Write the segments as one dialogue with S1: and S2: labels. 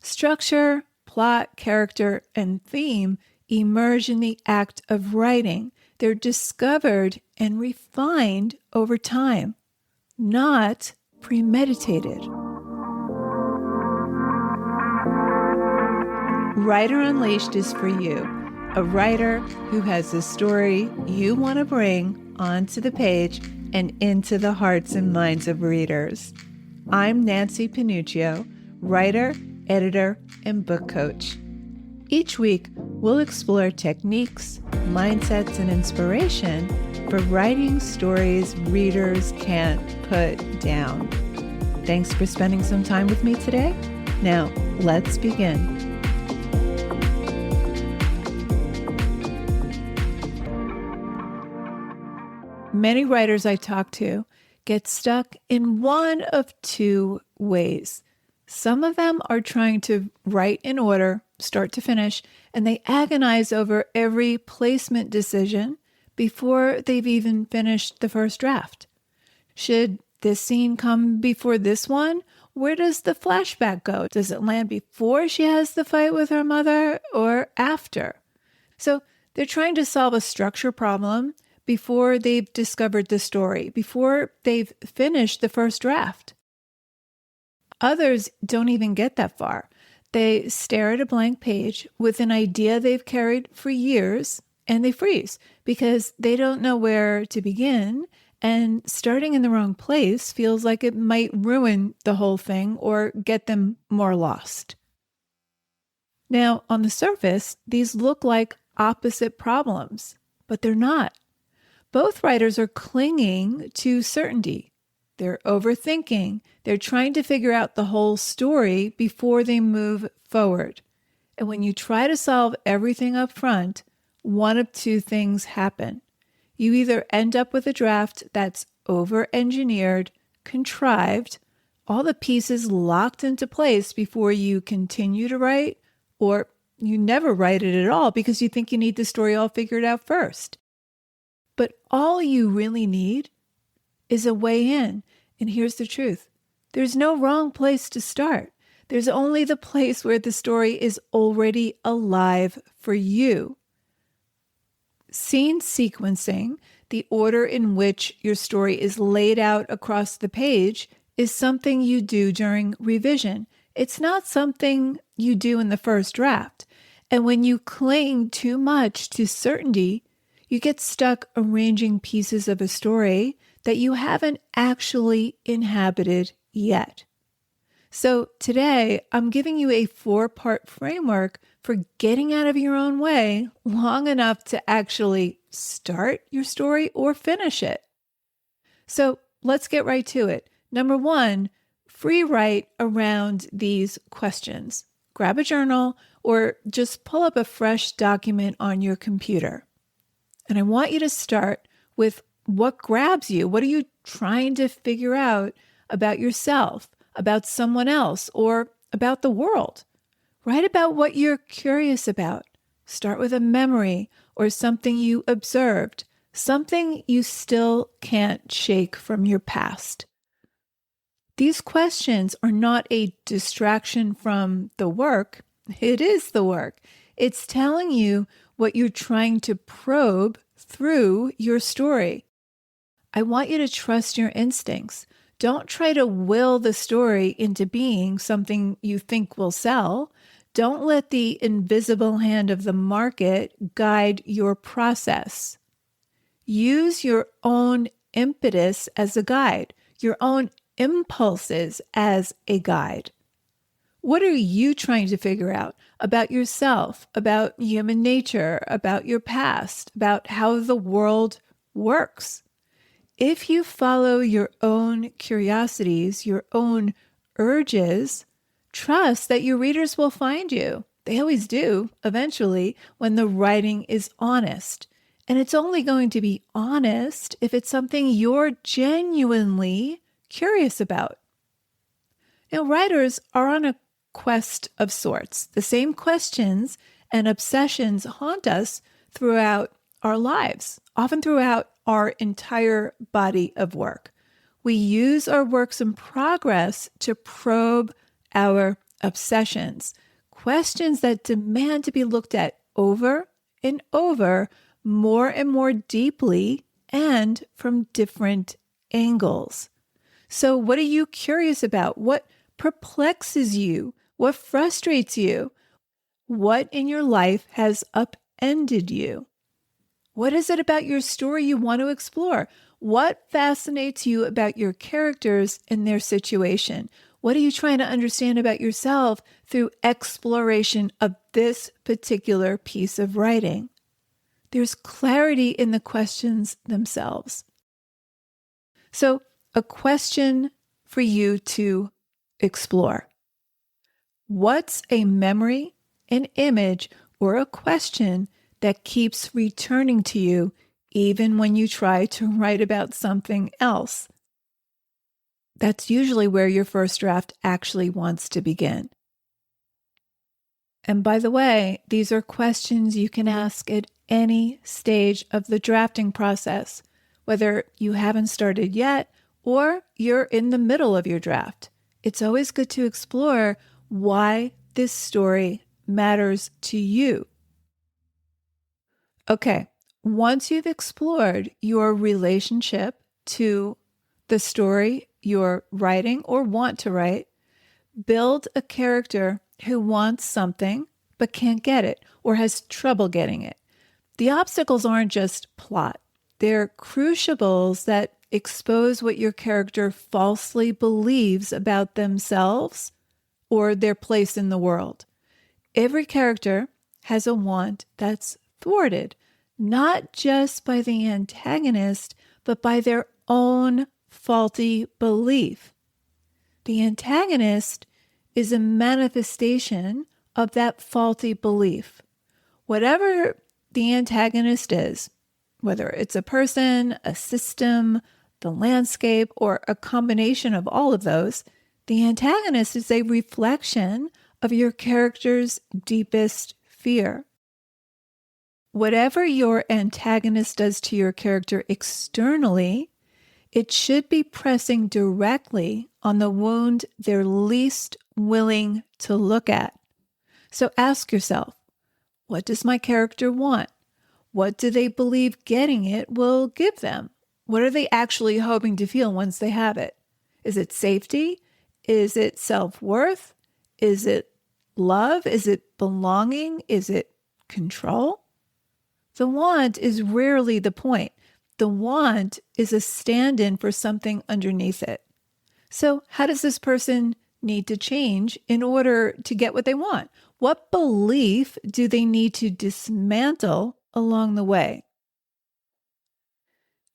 S1: Structure, plot, character, and theme emerge in the act of writing. They're discovered and refined over time, not premeditated. Writer Unleashed is for you, a writer who has the story you want to bring onto the page and into the hearts and minds of readers. I'm Nancy Panuccio, writer, editor, and book coach. Each week, we'll explore techniques, mindsets, and inspiration for writing stories readers can't put down. Thanks for spending some time with me today. Now, let's begin. Many writers I talk to get stuck in one of two ways. Some of them are trying to write in order, start to finish, and they agonize over every placement decision before they've even finished the first draft. Should this scene come before this one? Where does the flashback go? Does it land before she has the fight with her mother or after? So they're trying to solve a structure problem before they've discovered the story, before they've finished the first draft. Others don't even get that far. They stare at a blank page with an idea they've carried for years, and they freeze because they don't know where to begin, and starting in the wrong place feels like it might ruin the whole thing or get them more lost. Now, on the surface, these look like opposite problems, but they're not. Both writers are clinging to certainty. They're overthinking. They're trying to figure out the whole story before they move forward. And when you try to solve everything up front, one of two things happen. You either end up with a draft that's over-engineered, contrived, all the pieces locked into place before you continue to write, or you never write it at all because you think you need the story all figured out first. But all you really need is a way in. And here's the truth. There's no wrong place to start. There's only the place where the story is already alive for you. Scene sequencing, the order in which your story is laid out across the page, is something you do during revision. It's not something you do in the first draft. And when you cling too much to certainty, you get stuck arranging pieces of a story that you haven't actually inhabited yet. So today, I'm giving you a 4-part framework for getting out of your own way long enough to actually start your story or finish it. So let's get right to it. Number 1, free write around these questions. Grab a journal or just pull up a fresh document on your computer. And I want you to start with what grabs you. What are you trying to figure out about yourself, about someone else, or about the world? Write about what you're curious about. Start with a memory or something you observed, something you still can't shake from your past. These questions are not a distraction from the work. It is the work. It's telling you what you're trying to probe through your story. I want you to trust your instincts. Don't try to will the story into being something you think will sell. Don't let the invisible hand of the market guide your process. Use your own impetus as a guide, your own impulses as a guide. What are you trying to figure out about yourself, about human nature, about your past, about how the world works? If you follow your own curiosities, your own urges, trust that your readers will find you. They always do, eventually, when the writing is honest. And it's only going to be honest if it's something you're genuinely curious about. Now, writers are on a quest of sorts. The same questions and obsessions haunt us throughout our lives, often throughout our entire body of work. We use our works in progress to probe our obsessions, questions that demand to be looked at over and over, more and more deeply, and from different angles. So, what are you curious about? What perplexes you? What frustrates you? What in your life has upended you? What is it about your story you want to explore? What fascinates you about your characters and their situation? What are you trying to understand about yourself through exploration of this particular piece of writing? There's clarity in the questions themselves. So, a question for you to explore. What's a memory, an image, or a question that keeps returning to you even when you try to write about something else? That's usually where your first draft actually wants to begin. And by the way, these are questions you can ask at any stage of the drafting process, whether you haven't started yet or you're in the middle of your draft. It's always good to explore why this story matters to you. Okay, once you've explored your relationship to the story you're writing or want to write, build a character who wants something but can't get it or has trouble getting it. The obstacles aren't just plot. They're crucibles that expose what your character falsely believes about themselves or their place in the world. Every character has a want that's thwarted, not just by the antagonist, but by their own faulty belief. The antagonist is a manifestation of that faulty belief. Whatever the antagonist is, whether it's a person, a system, the landscape, or a combination of all of those, the antagonist is a reflection of your character's deepest fear. Whatever your antagonist does to your character externally, it should be pressing directly on the wound they're least willing to look at. So ask yourself, what does my character want? What do they believe getting it will give them? What are they actually hoping to feel once they have it? Is it safety? Is it self-worth? Is it love? Is it belonging? Is it control? The want is rarely the point. The want is a stand-in for something underneath it. So how does this person need to change in order to get what they want? What belief do they need to dismantle along the way?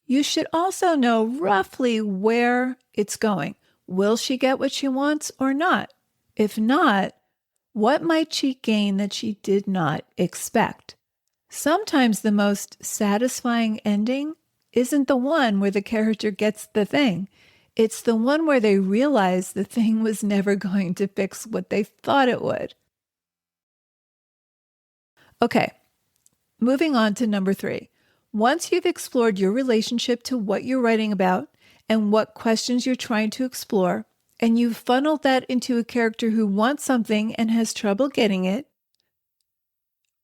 S1: You should also know roughly where it's going. Will she get what she wants or not? If not, what might she gain that she did not expect? Sometimes the most satisfying ending isn't the one where the character gets the thing. It's the one where they realize the thing was never going to fix what they thought it would. Okay, moving on to number 3. Once you've explored your relationship to what you're writing about and what questions you're trying to explore, and you've funneled that into a character who wants something and has trouble getting it,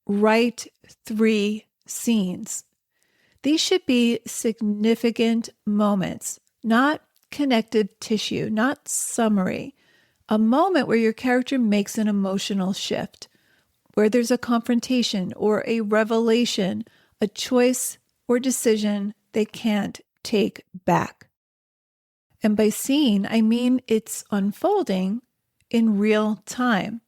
S1: write 3 scenes. These should be significant moments, not connective tissue, not summary. A moment where your character makes an emotional shift, where there's a confrontation or a revelation, a choice or decision they can't take back. And by scene, I mean it's unfolding in real time.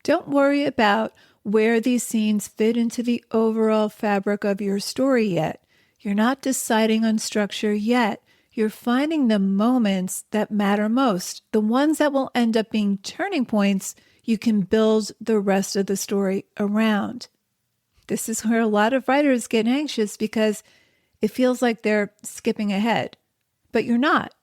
S1: Don't worry about where these scenes fit into the overall fabric of your story yet. You're not deciding on structure yet. You're finding the moments that matter most, the ones that will end up being turning points you can build the rest of the story around. This is where a lot of writers get anxious because it feels like they're skipping ahead, but you're not.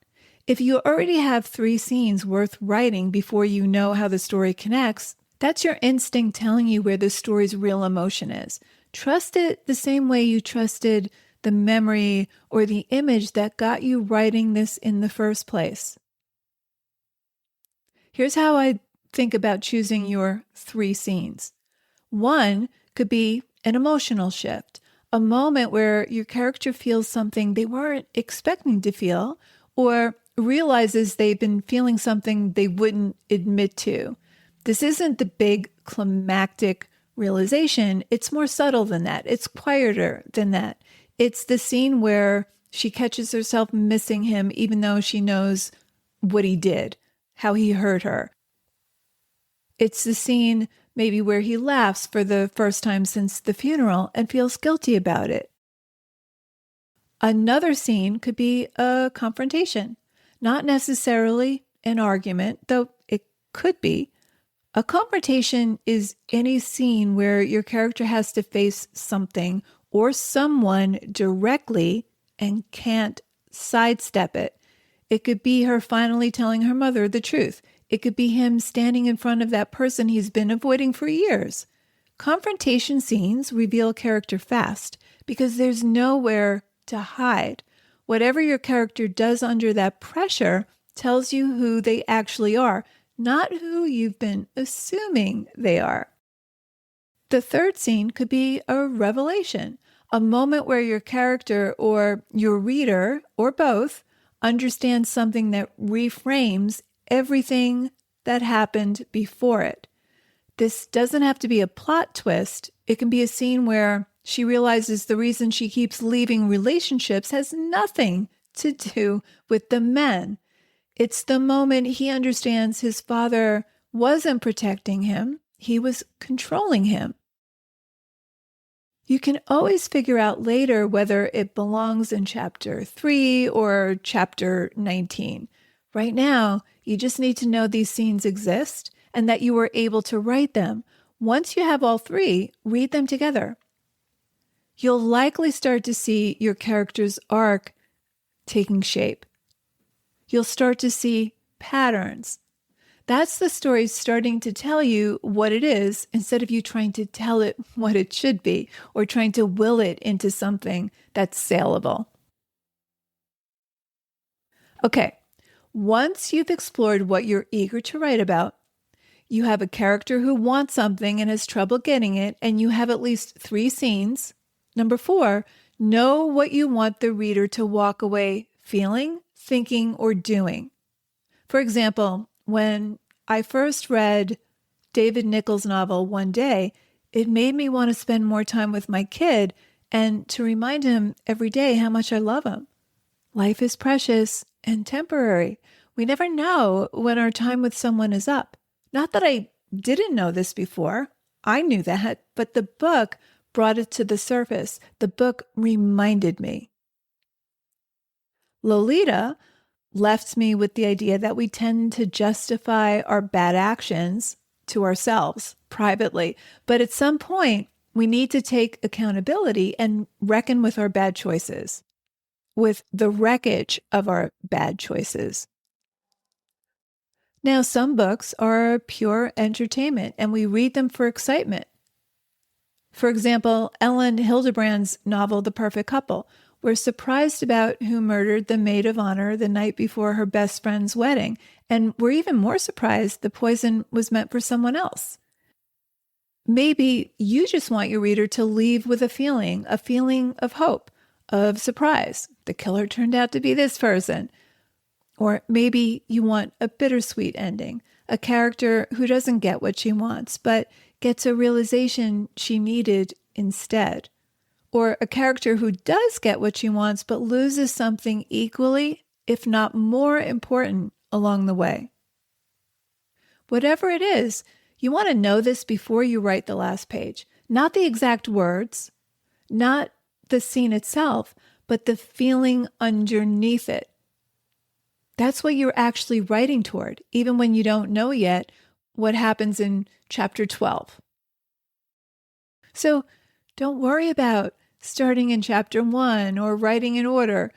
S1: If you already have 3 scenes worth writing before you know how the story connects, that's your instinct telling you where the story's real emotion is. Trust it the same way you trusted the memory or the image that got you writing this in the first place. Here's how I think about choosing your 3 scenes. One could be an emotional shift, a moment where your character feels something they weren't expecting to feel or realizes they've been feeling something they wouldn't admit to. This isn't the big climactic realization. It's more subtle than that. It's quieter than that. It's the scene where she catches herself missing him, even though she knows what he did, how he hurt her. It's the scene maybe where he laughs for the first time since the funeral and feels guilty about it. Another scene could be a confrontation, not necessarily an argument, though it could be. A confrontation is any scene where your character has to face something or someone directly and can't sidestep it. It could be her finally telling her mother the truth. It could be him standing in front of that person he's been avoiding for years. Confrontation scenes reveal character fast because there's nowhere to hide. Whatever your character does under that pressure tells you who they actually are, not who you've been assuming they are. The third scene could be a revelation, a moment where your character or your reader, or both, understands something that reframes everything that happened before it. This doesn't have to be a plot twist. It can be a scene where she realizes the reason she keeps leaving relationships has nothing to do with the men. It's the moment he understands his father wasn't protecting him, he was controlling him. You can always figure out later whether it belongs in chapter 3 or chapter 19. Right now, you just need to know these scenes exist and that you were able to write them. Once you have all 3, read them together. You'll likely start to see your character's arc taking shape. You'll start to see patterns. That's the story starting to tell you what it is instead of you trying to tell it what it should be or trying to will it into something that's saleable. Okay, once you've explored what you're eager to write about, you have a character who wants something and has trouble getting it, and you have at least 3 scenes. Number 4, know what you want the reader to walk away feeling, thinking, or doing. For example, when I first read David Nichols' novel One Day, it made me want to spend more time with my kid and to remind him every day how much I love him. Life is precious and temporary. We never know when our time with someone is up. Not that I didn't know this before. I knew that, but the book brought it to the surface. The book reminded me. Lolita left me with the idea that we tend to justify our bad actions to ourselves privately. But at some point, we need to take accountability and reckon with our bad choices, with the wreckage of our bad choices. Now, some books are pure entertainment and we read them for excitement. For example, Ellen Hildebrand's novel, The Perfect Couple. We're surprised about who murdered the maid of honor the night before her best friend's wedding, and we're even more surprised the poison was meant for someone else. Maybe you just want your reader to leave with a feeling of hope, of surprise. The killer turned out to be this person. Or maybe you want a bittersweet ending, a character who doesn't get what she wants, but gets a realization she needed instead. Or a character who does get what she wants, but loses something equally, if not more important, along the way. Whatever it is, you want to know this before you write the last page. Not the exact words, not the scene itself, but the feeling underneath it. That's what you're actually writing toward, even when you don't know yet what happens in chapter 12. So don't worry about starting in chapter 1 or writing in order.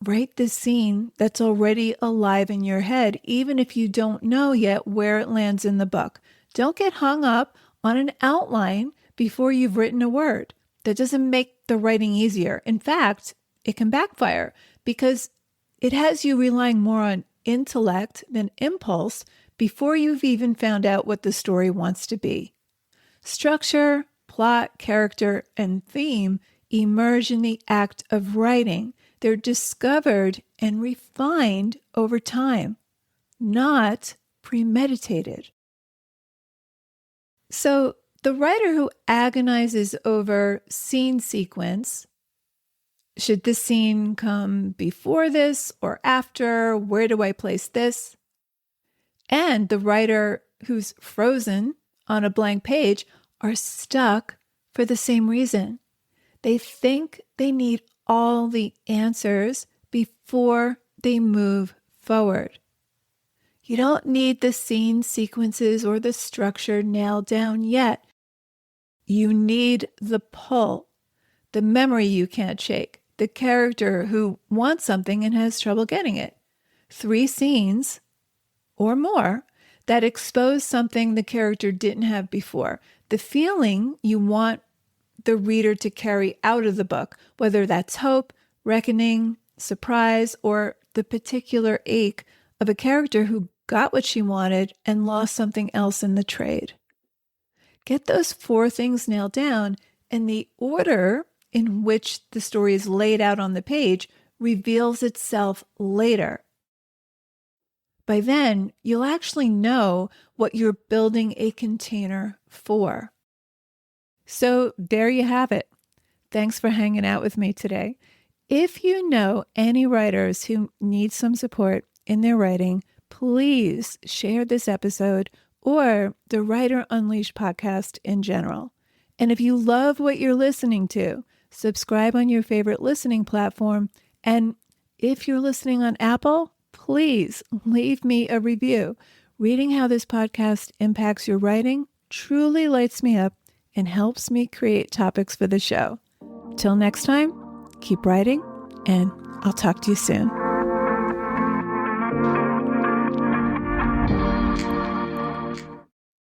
S1: Write the scene that's already alive in your head, even if you don't know yet where it lands in the book. Don't get hung up on an outline before you've written a word. That doesn't make the writing easier. In fact, it can backfire because it has you relying more on intellect than impulse before you've even found out what the story wants to be. Structure, plot, character, and theme emerge in the act of writing. They're discovered and refined over time, not premeditated. So the writer who agonizes over scene sequence, should this scene come before this or after? Where do I place this? And the writer who's frozen on a blank page are stuck for the same reason. They think they need all the answers before they move forward. You don't need the scene sequences or the structure nailed down yet. You need the pull, the memory you can't shake, the character who wants something and has trouble getting it. 3 scenes or more that expose something the character didn't have before. The feeling you want the reader to carry out of the book, whether that's hope, reckoning, surprise, or the particular ache of a character who got what she wanted and lost something else in the trade. Get those 4 things nailed down, and the order in which the story is laid out on the page reveals itself later. By then, you'll actually know what you're building a container for. So there you have it. Thanks for hanging out with me today. If you know any writers who need some support in their writing, please share this episode or the Writer Unleashed podcast in general. And if you love what you're listening to, subscribe on your favorite listening platform. And if you're listening on Apple, please leave me a review. Reading how this podcast impacts your writing truly lights me up and helps me create topics for the show. Till next time, keep writing, and I'll talk to you soon.